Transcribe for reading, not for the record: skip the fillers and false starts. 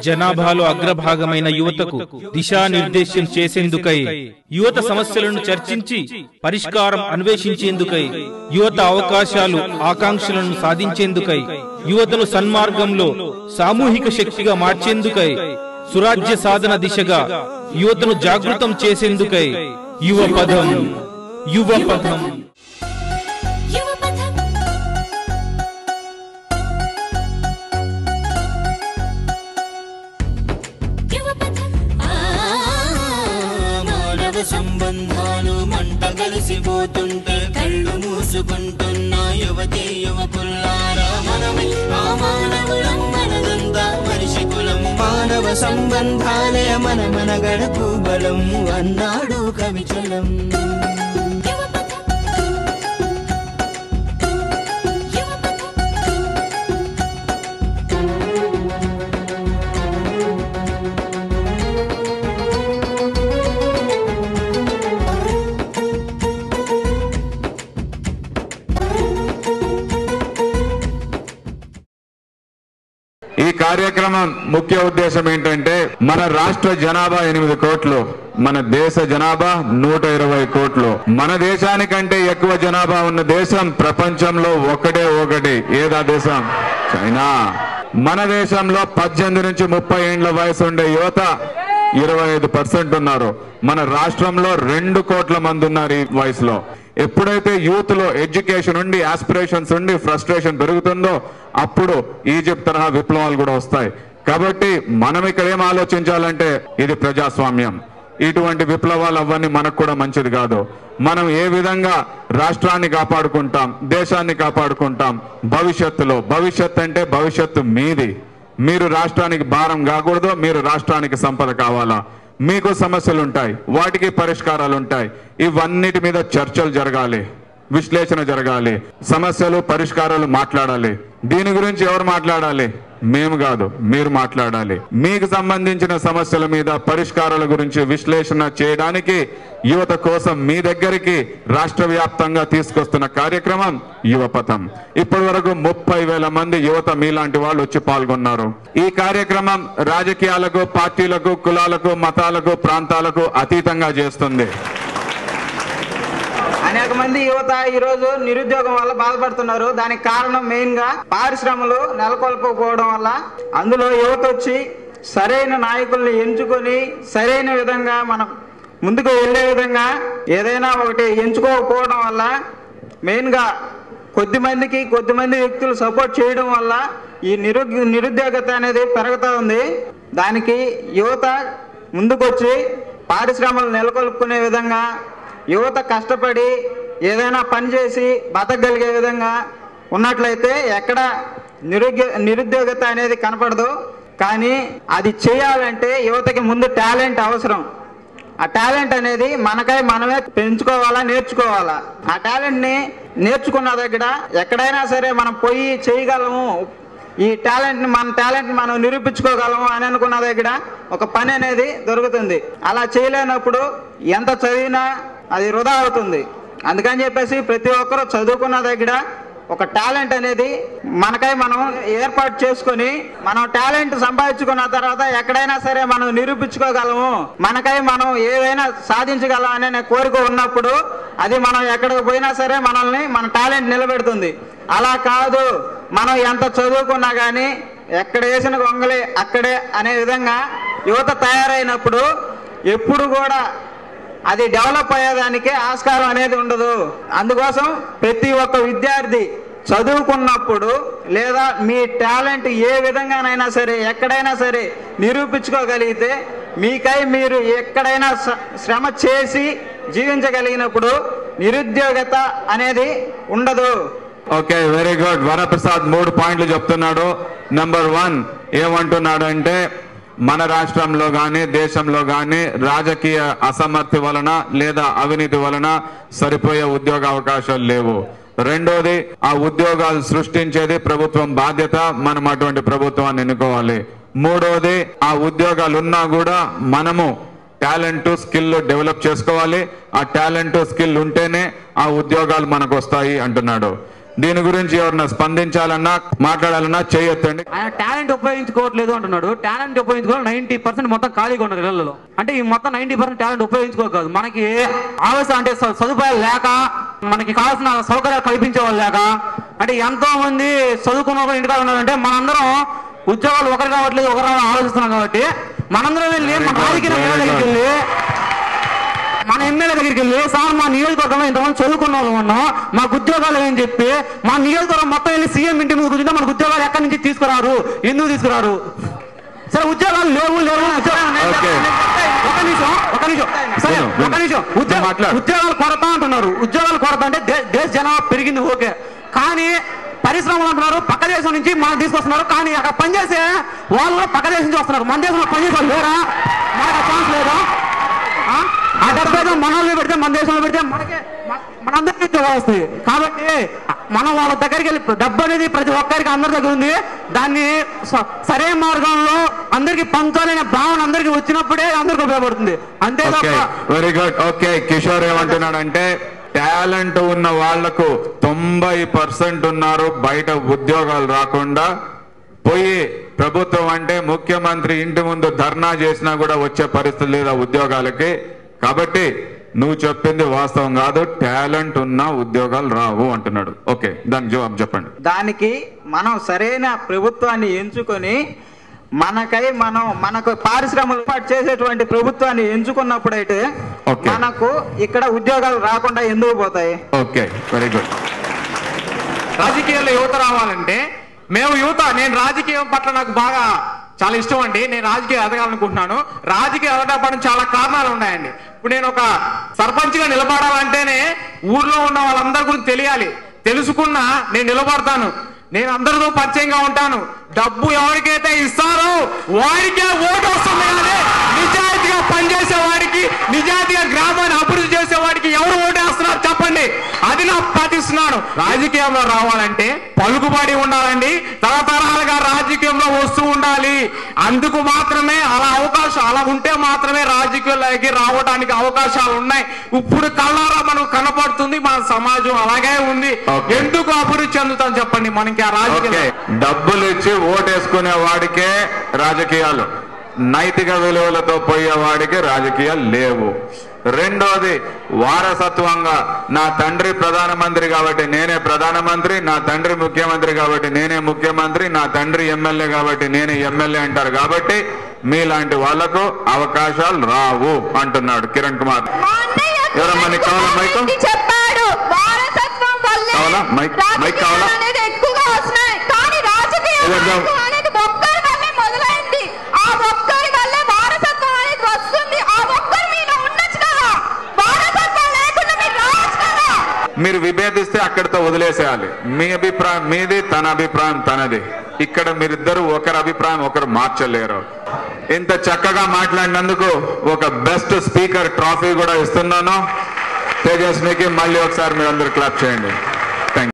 జనాభాలో అగ్రభాగమైన యువతకు దిశానిర్దేశం చేసేందుకై యువత సమస్యలను చర్చించి పరిష్కారం అన్వేషించేందుకై యువత అవకాశాలు ఆకాంక్షలను సాధించేందుకై యువతను సన్మార్గంలో సామూహిక శక్తిగా మార్చేందుకై సురాజ్య సాధన దిశగా యువతను జాగృతం చేసేందుకై యువపథం యువపథం సంబంధాలు మంట కలిసిపోతుంటే కళ్ళు మూసుకుంటున్న యువతి యువకుల్లారా మనమే ఆ మానవులం మనదంతా మనిషి కులం మానవ సంబంధాలే మన గడపు బలం అన్నాడు కవిచలం. ఈ కార్యక్రమం ముఖ్య ఉద్దేశం ఏంటంటే మన రాష్ట్ర జనాభా 8 కోట్లు, మన దేశ జనాభా 120 కోట్లు. మన దేశానికంటే ఎక్కువ జనాభా ఉన్న దేశం ప్రపంచంలో ఒకటి. ఏదా దేశం? చైనా. మన దేశంలో 18 నుంచి 30 ఏండ్ల వయసు ఉండే యువత 25% ఉన్నారు. మన రాష్ట్రంలో 2 కోట్ల మంది ఉన్నారు ఈ వయసులో. ఎప్పుడైతే యూత్ లో ఎడ్యుకేషన్ ఉండి ఆస్పిరేషన్స్ ఉండి ఫ్రస్ట్రేషన్ పెరుగుతుందో అప్పుడు ఈజిప్ట్ తరహా విప్లవాలు కూడా వస్తాయి. కాబట్టి మనం ఇక్కడ ఏం ఆలోచించాలంటే ఇది ప్రజాస్వామ్యం, ఇటువంటి విప్లవాలు అవ్వని మనకు కూడా మంచిది కాదు. మనం ఏ విధంగా రాష్ట్రాన్ని కాపాడుకుంటాం, దేశాన్ని కాపాడుకుంటాం భవిష్యత్తు అంటే భవిష్యత్తు మీది. మీరు రాష్ట్రానికి భారం కాకూడదు, మీరు రాష్ట్రానికి సంపద కావాలా. మీకు సమస్యలు ఉంటాయి, వాటికి పరిష్కారాలు ఉంటాయి. ఇవన్నిటి మీద చర్చలు జరగాలి, విశ్లేషణ జరగాలి, సమస్యలు పరిష్కారాలు మాట్లాడాలి. దీని గురించి ఎవరు మాట్లాడాలి? మేము కాదు, మీరు మాట్లాడాలి. మీకు సంబంధించిన సమస్యల మీద పరిష్కారాల గురించి విశ్లేషణ చేయడానికి యువత కోసం మీ దగ్గరికి రాష్ట్ర వ్యాప్తంగా తీసుకొస్తున్న కార్యక్రమం యువపథం. ఇప్పటి వరకు 30,000 మంది యువత మీలాంటి వాళ్ళు వచ్చి పాల్గొన్నారు. ఈ కార్యక్రమం రాజకీయాలకు, పార్టీలకు, కులాలకు, మతాలకు, ప్రాంతాలకు అతీతంగా చేస్తుంది. అనేక మంది యువత ఈ రోజు నిరుద్యోగం వల్ల బాధపడుతున్నారు. దానికి కారణం మెయిన్ గా పారిశ్రమలు నెలకొల్పకపోవడం వల్ల. అందులో యువత వచ్చి సరైన నాయకుల్ని ఎంచుకొని సరైన విధంగా మనం ముందుకు వెళ్లే విధంగా ఏదైనా ఒకటి ఎంచుకోకపోవడం వల్ల మెయిన్ గా కొద్దిమంది వ్యక్తులు సపోర్ట్ చేయడం వల్ల ఈ నిరుద్యోగత అనేది పెరుగుతూ ఉంది. దానికి యువత ముందుకొచ్చి పారిశ్రమలు నెలకొల్పుకునే విధంగా యువత కష్టపడి ఏదైనా పని చేసి బతకగలిగే విధంగా ఉన్నట్లయితే ఎక్కడ నిరుద్యోగత అనేది కనపడదు. కానీ అది చేయాలంటే యువతకి ముందు టాలెంట్ అవసరం. ఆ టాలెంట్ అనేది మనమే పెంచుకోవాలా, నేర్చుకోవాలా. ఆ టాలెంట్ని నేర్చుకున్న దగ్గర ఎక్కడైనా సరే మనం పోయి చేయగలము, ఈ మన టాలెంట్ మనం నిరూపించుకోగలము అని అనుకున్న దగ్గర ఒక పని అనేది దొరుకుతుంది. అలా చేయలేనప్పుడు ఎంత చదివినా అది వృధా అవుతుంది. అందుకని చెప్పేసి ప్రతి ఒక్కరూ చదువుకున్న దగ్గర ఒక టాలెంట్ అనేది మనం ఏర్పాటు చేసుకొని మనం టాలెంట్ సంపాదించుకున్న తర్వాత ఎక్కడైనా సరే మనం నిరూపించుకోగలము, మనం ఏదైనా సాధించగలం అనే కోరిక ఉన్నప్పుడు అది మనం ఎక్కడికి పోయినా సరే మన టాలెంట్ నిలబెడుతుంది. అలా కాదు, మనం ఎంత చదువుకున్నా కానీ ఎక్కడ వేసిన గొంగలి అక్కడే అనే విధంగా యువత తయారైనప్పుడు ఎప్పుడు కూడా అది డెవలప్ అయ్యేదానికి ఆస్కారం అనేది ఉండదు. అందుకోసం ప్రతి ఒక్క విద్యార్థి చదువుకున్నప్పుడు లేదా మీ టాలెంట్ ఏ విధంగానైనా సరే ఎక్కడైనా సరే నిరూపించుకోగలిగితే మీరు ఎక్కడైనా శ్రమ చేసి జీవించగలిగినప్పుడు నిరుద్యోగత అనేది ఉండదు. Okay, very good. వరప్రసాద్ 3 పాయింట్లు చెప్తున్నాడు. నెంబర్ 1 ఏమంటున్నాడు అంటే మన రాష్ట్రంలో గాని దేశంలో గాని రాజకీయ అసమర్థి వలన లేదా అవినీతి వలన సరిపోయే ఉద్యోగ అవకాశాలు లేవు. రెండోది, ఆ ఉద్యోగాలు సృష్టించేది ప్రభుత్వం బాధ్యత, మనం అటువంటి ప్రభుత్వాన్ని ఎన్నుకోవాలి. మూడోది, ఆ ఉద్యోగాలు ఉన్నా కూడా మనము టాలెంట్ స్కిల్ డెవలప్ చేసుకోవాలి. ఆ టాలెంట్ స్కిల్ ఉంటేనే ఆ ఉద్యోగాలు మనకు వస్తాయి అంటున్నాడు. దీని గురించి ఎవరన్నా స్పందించాలన్నా మాట్లాడాలన్నా చేయొద్దండి. ఆయన టాలెంట్ ఉపయోగించుకోవట్లేదు అంటున్నాడు. టాలెంట్ ఉపయోగించుకోవాలి 90% మొత్తం ఖాళీగా ఉన్నారు ఇళ్లలో. అంటే ఈ మొత్తం 90% టాలెంట్ ఉపయోగించుకోగలదు. మనకి ఆలోచన అంటే సదుపాయాలు లేక, మనకి కావాల్సిన సౌకర్యాలు కల్పించే వాళ్ళు లేక, అంటే ఎంతో మంది చదువుకున్న వాళ్ళు ఇంటికాడ ఉన్నారంటే మనందరం ఉద్యోగాలు ఒకరు కావట్లేదు, ఒకరు ఆలోచిస్తున్నాం కాబట్టి మనందరం వెళ్ళి మన రాజకీయ దగ్గరికి వెళ్ళి, మన ఎమ్మెల్యే దగ్గరికి వెళ్ళి, సార్ మా నియోజకవర్గంలో ఇంతమంది చదువుకున్న వాళ్ళు ఉన్నాం, మాకు ఉద్యోగాలు ఏమని చెప్పి మా నియోజకవర్గం మొత్తం వెళ్ళి సీఎం ఇంటి ముందు కూర్చుంటే మనకు ఉద్యోగాలు ఎక్కడి నుంచి తీసుకురారు, ఎందుకు తీసుకురారు? సరే ఉద్యోగాలు లేవు ఒక నిమిషం ఉద్యోగాలు కొరత అంటున్నారు. ఉద్యోగాలు కొరత అంటే దేశ జనాభా పెరిగింది ఓకే, కానీ పరిశ్రమలు అంటున్నారు పక్క దేశం నుంచి మనం తీసుకొస్తున్నారు. కానీ అక్కడ పనిచేసే వాళ్ళు కూడా పక్క దేశం నుంచి వస్తున్నారు. మన దేశంలో పనిచేసే వాళ్ళు లేరా? మనకు ఛాన్స్ లేదా? ఆ డబ్బు ఏదో మన వాళ్ళు పెడితే, మన దేశంలో పెడితే మనందరికీ ఉద్యోగాలు వస్తాయి. కాబట్టి మనం వాళ్ళ దగ్గరికి వెళ్ళి, డబ్బు అనేది ప్రతి ఒక్కరికి అందరి దగ్గర ఉంది, దాన్ని సరైన మార్గంలో అందరికి పంచాలనే భావన అందరికి వచ్చినప్పుడే అందరికి ఉపయోగపడుతుంది. అంతే. Very good. ఓకే, కిషోర్ ఏమంటున్నాడంటే టాలెంట్ ఉన్న వాళ్లకు 90% ఉన్నారు బయట ఉద్యోగాలు రాకుండా పోయి, ప్రభుత్వం అంటే ముఖ్యమంత్రి ఇంటి ముందు ధర్నా చేసినా కూడా వచ్చే పరిస్థితి లేదా ఉద్యోగాలకి. కాబట్టి నువ్వు చెప్పింది వాస్తవం కాదు, టాలెంట్ ఉన్న ఉద్యోగాలు రావు అంటున్నాడు. ఓకే, దానికి జవాబు చెప్పండి. దానికి మనం సరైన ప్రభుత్వాన్ని ఎంచుకొని మనకు పారిశ్రమలు చేసేటువంటి ప్రభుత్వాన్ని ఎంచుకున్నప్పుడైతే మనకు ఇక్కడ ఉద్యోగాలు రాకుండా ఎందుకు పోతాయి? Okay, very good. రాజకీయాల్లో యువత రావాలంటే నేను రాజకీయం పట్ల నాకు బాగా చాలా ఇష్టం అండి. నేను రాజకీయం ఎదగాలనుకుంటున్నాను. రాజకీయం ఎదగడం చాలా కారణాలు ఉన్నాయండి. ఇప్పుడు నేను ఒక సర్పంచ్ గా నిలబడాలంటేనే ఊర్లో ఉన్న వాళ్ళందరి గురించి తెలియాలి. తెలుసుకున్నా నేను నిలబడతాను. నేను అందరితో పరిచయంగా ఉంటాను. డబ్బు ఎవరికైతే ఇస్తారో వాడికే ఓటు వస్తుంది. కానీ నిజాయితీగా పనిచేసే వాడికి, నిజాయితీగా గ్రామాన్ని అభివృద్ధి చేసే వాడికి ఎవరు ఓటు వేస్తున్నారు చెప్పండి. అది నాకు పాటిస్తున్నాను. రాజకీయంలో రావాలంటే పలుకుబడి ఉండాలండి. తరతరాలుగా రాజకీయంలో వస్తూ ఉండాలి. అందుకు మాత్రమే అలా ఉంటే మాత్రమే రాజకీయాల్లోకి రావడానికి అవకాశాలు ఉన్నాయి. ఇప్పుడు కళ్ళారా మనకు కనపడుతుంది. మన సమాజం అలాగే ఉంది. ఎందుకు అభివృద్ధి చెందుతాం చెప్పండి? మనకి ఆ రాజకీయ డబ్బులు ఇచ్చి ఓటేసుకునే వాడికే రాజకీయాలు, నైతిక విలువలతో పోయేవాడికి రాజకీయాలు లేవు. రెండోది, వారసత్వంగా నా తండ్రి ప్రధానమంత్రి కాబట్టి నేనే ప్రధానమంత్రి, నా తండ్రి ముఖ్యమంత్రి కాబట్టి నేనే ముఖ్యమంత్రి, నా తండ్రి ఎమ్మెల్యే కాబట్టి నేనే ఎమ్మెల్యే అంటారు. కాబట్టి మీలాంటి వాళ్లకు అవకాశాలు రావు అంటున్నాడు కిరణ్ కుమార్. ఎవరమ్మా నీకు కావాలా మైక్? కావాలా మైక్ కావాలా? మీరు విభేదిస్తే అక్కడితో వదిలేసేయాలి. మీ అభిప్రాయం మీది, తన అభిప్రాయం తనది. ఇక్కడ మీరిద్దరు ఒకరి అభిప్రాయం ఒకరు మార్చలేరు. ఇంత చక్కగా మాట్లాడినందుకు ఒక బెస్ట్ స్పీకర్ ట్రాఫీ కూడా ఇస్తున్నాను తేజస్వికి. మళ్ళీ ఒకసారి మీరు అందరు క్లాప్ చేయండి.